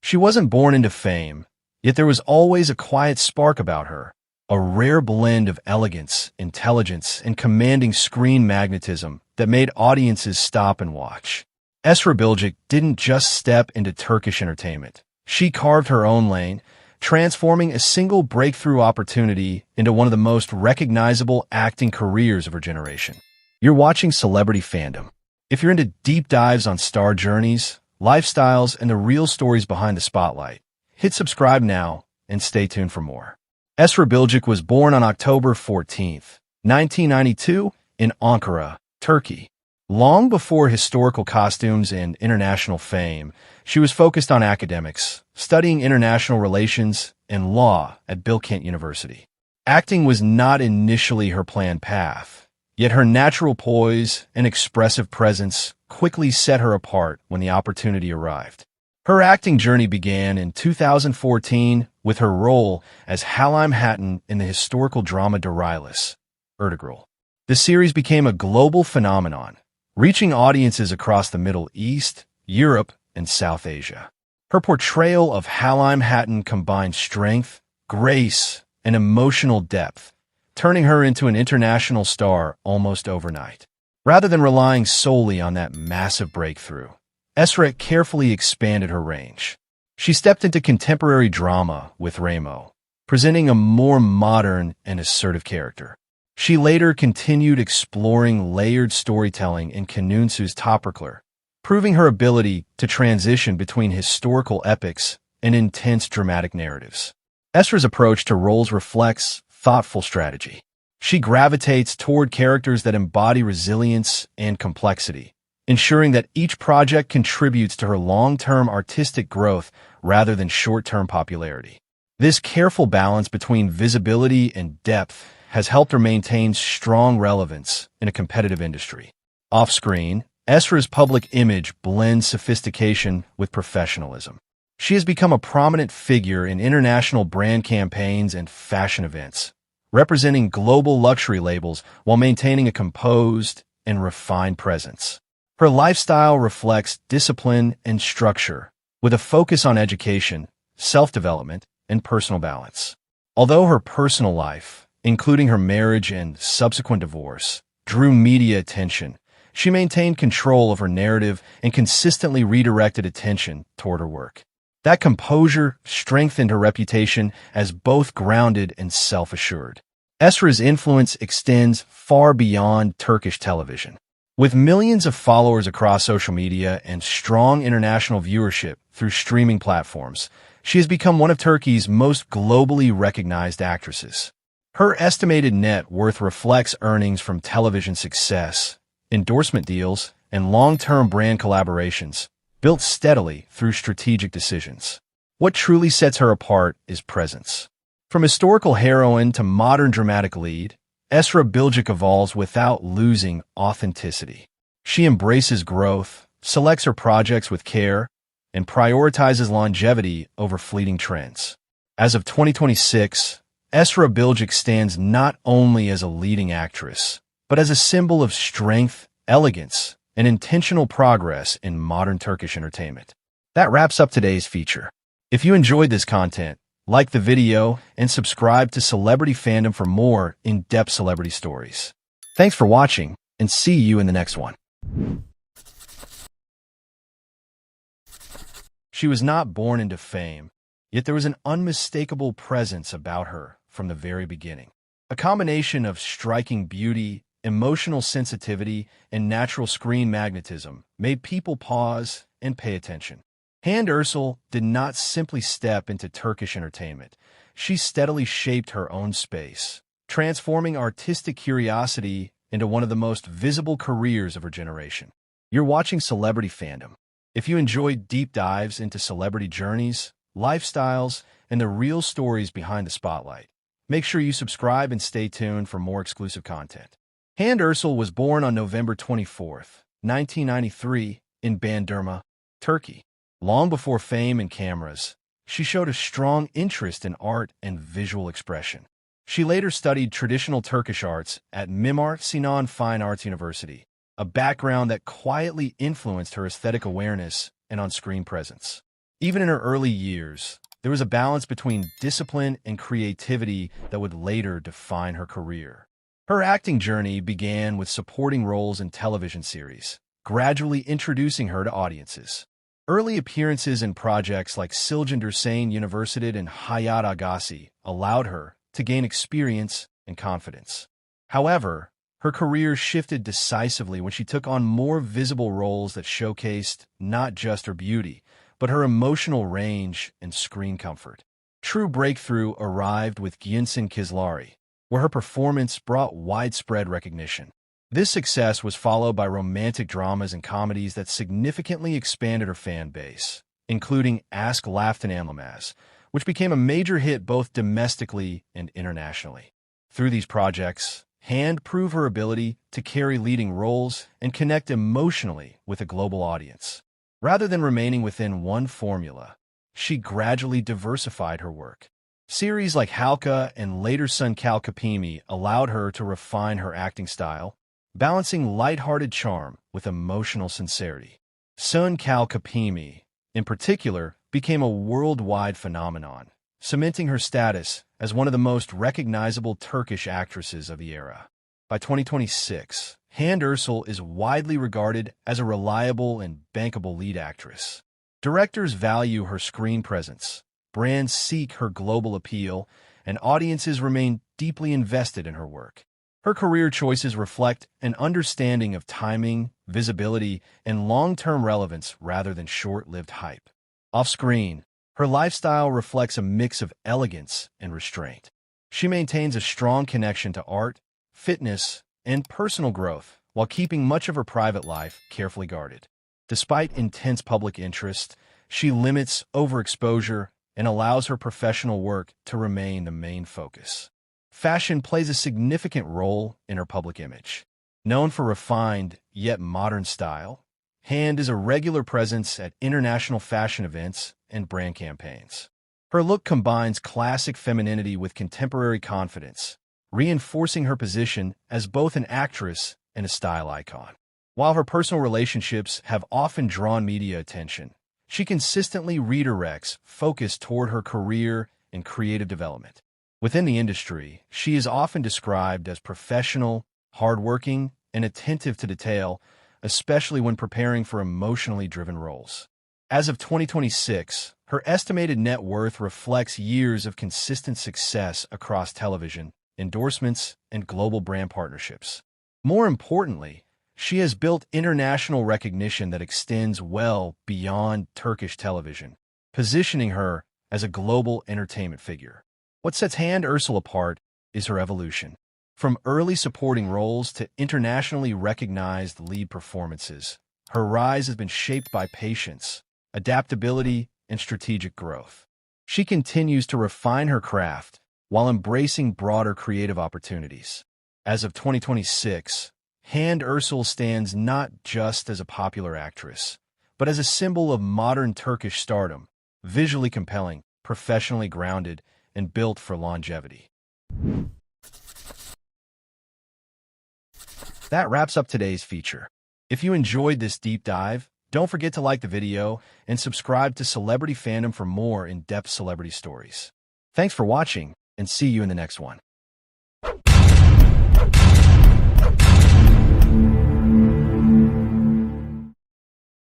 She wasn't born into fame, yet there was always a quiet spark about her, a rare blend of elegance, intelligence, and commanding screen magnetism that made audiences stop and watch. Esra Bilgiç didn't just step into Turkish entertainment. She carved her own lane, transforming a single breakthrough opportunity into one of the most recognizable acting careers of her generation. You're watching Celebrity Fandom. If you're into deep dives on star journeys, lifestyles, and the real stories behind the spotlight, hit subscribe now and stay tuned for more. Esra Bilgiç was born on October 14, 1992, in Ankara, Turkey. Long before historical costumes and international fame, she was focused on academics, studying international relations and law at Bilkent University. Acting was not initially her planned path, yet her natural poise and expressive presence quickly set her apart when the opportunity arrived. Her acting journey began in 2014 with her role as Halime Hatton in the historical drama Darilis, Ertugrul. The series became a global phenomenon, reaching audiences across the Middle East, Europe, and South Asia. Her portrayal of Halime Hatton combined strength, grace, and emotional depth, turning her into an international star almost overnight. Rather than relying solely on that massive breakthrough, Esra carefully expanded her range. She stepped into contemporary drama with Ramo, presenting a more modern and assertive character. She later continued exploring layered storytelling in Kanunsu's Topraklar, proving her ability to transition between historical epics and intense dramatic narratives. Esra's approach to roles reflects thoughtful strategy. She gravitates toward characters that embody resilience and complexity, ensuring that each project contributes to her long-term artistic growth rather than short-term popularity. This careful balance between visibility and depth has helped her maintain strong relevance in a competitive industry. Off-screen, Esra's public image blends sophistication with professionalism. She has become a prominent figure in international brand campaigns and fashion events, representing global luxury labels while maintaining a composed and refined presence. Her lifestyle reflects discipline and structure, with a focus on education, self-development, and personal balance. Although her personal life, including her marriage and subsequent divorce, drew media attention, she maintained control of her narrative and consistently redirected attention toward her work. That composure strengthened her reputation as both grounded and self-assured. Esra's influence extends far beyond Turkish television. With millions of followers across social media and strong international viewership through streaming platforms, she has become one of Turkey's most globally recognized actresses. Her estimated net worth reflects earnings from television success, endorsement deals, and long-term brand collaborations, built steadily through strategic decisions. What truly sets her apart is presence. From historical heroine to modern dramatic lead, Esra Bilgiç evolves without losing authenticity. She embraces growth, selects her projects with care, and prioritizes longevity over fleeting trends. As of 2026, Esra Bilgiç stands not only as a leading actress, but as a symbol of strength, elegance, and intentional progress in modern Turkish entertainment. That wraps up today's feature. If you enjoyed this content, like the video and subscribe to Celebrity Fandom for more in-depth celebrity stories. Thanks for watching, and see you in the next one. She was not born into fame, yet there was an unmistakable presence about her from the very beginning. A combination of striking beauty, emotional sensitivity, and natural screen magnetism made people pause and pay attention. Hande Erçel did not simply step into Turkish entertainment. She steadily shaped her own space, transforming artistic curiosity into one of the most visible careers of her generation. You're watching Celebrity Fandom. If you enjoyed deep dives into celebrity journeys, lifestyles, and the real stories behind the spotlight, make sure you subscribe and stay tuned for more exclusive content. Hande Erçel was born on November 24, 1993, in Bandırma, Turkey. Long before fame and cameras, she showed a strong interest in art and visual expression. She later studied traditional Turkish arts at Mimar Sinan Fine Arts University, a background that quietly influenced her aesthetic awareness and on-screen presence. Even in her early years, there was a balance between discipline and creativity that would later define her career. Her acting journey began with supporting roles in television series, gradually introducing her to audiences. Early appearances in projects like Siljander Sane Universitet and Hayat Agassi allowed her to gain experience and confidence. However, her career shifted decisively when she took on more visible roles that showcased not just her beauty, but her emotional range and screen comfort. True breakthrough arrived with Gyunsin Kizlari, where her performance brought widespread recognition. This success was followed by romantic dramas and comedies that significantly expanded her fan base, including Ask Laftan Amlamaz, which became a major hit both domestically and internationally. Through these projects, Hande proved her ability to carry leading roles and connect emotionally with a global audience. Rather than remaining within one formula, she gradually diversified her work. Series like Halka and later Sun Kal Kapimi allowed her to refine her acting style, balancing lighthearted charm with emotional sincerity. Sun Kal Kapimi, in particular, became a worldwide phenomenon, cementing her status as one of the most recognizable Turkish actresses of the era. By 2026, Hande Erçel is widely regarded as a reliable and bankable lead actress. Directors value her screen presence, brands seek her global appeal, and audiences remain deeply invested in her work. Her career choices reflect an understanding of timing, visibility, and long-term relevance rather than short-lived hype. Off-screen, her lifestyle reflects a mix of elegance and restraint. She maintains a strong connection to art, fitness, and personal growth while keeping much of her private life carefully guarded. Despite intense public interest, she limits overexposure and allows her professional work to remain the main focus. Fashion plays a significant role in her public image. Known for refined yet modern style, Hande is a regular presence at international fashion events and brand campaigns. Her look combines classic femininity with contemporary confidence, reinforcing her position as both an actress and a style icon. While her personal relationships have often drawn media attention, she consistently redirects focus toward her career and creative development. Within the industry, she is often described as professional, hardworking, and attentive to detail, especially when preparing for emotionally driven roles. As of 2026, her estimated net worth reflects years of consistent success across television, endorsements, and global brand partnerships. More importantly, she has built international recognition that extends well beyond Turkish television, positioning her as a global entertainment figure. What sets Hande Erçel apart is her evolution. From early supporting roles to internationally recognized lead performances, her rise has been shaped by patience, adaptability, and strategic growth. She continues to refine her craft while embracing broader creative opportunities. As of 2026, Hande Erçel stands not just as a popular actress, but as a symbol of modern Turkish stardom, visually compelling, professionally grounded, and built for longevity. That wraps up today's feature. If you enjoyed this deep dive, don't forget to like the video and subscribe to Celebrity Fandom for more in-depth celebrity stories. Thanks for watching, and see you in the next one.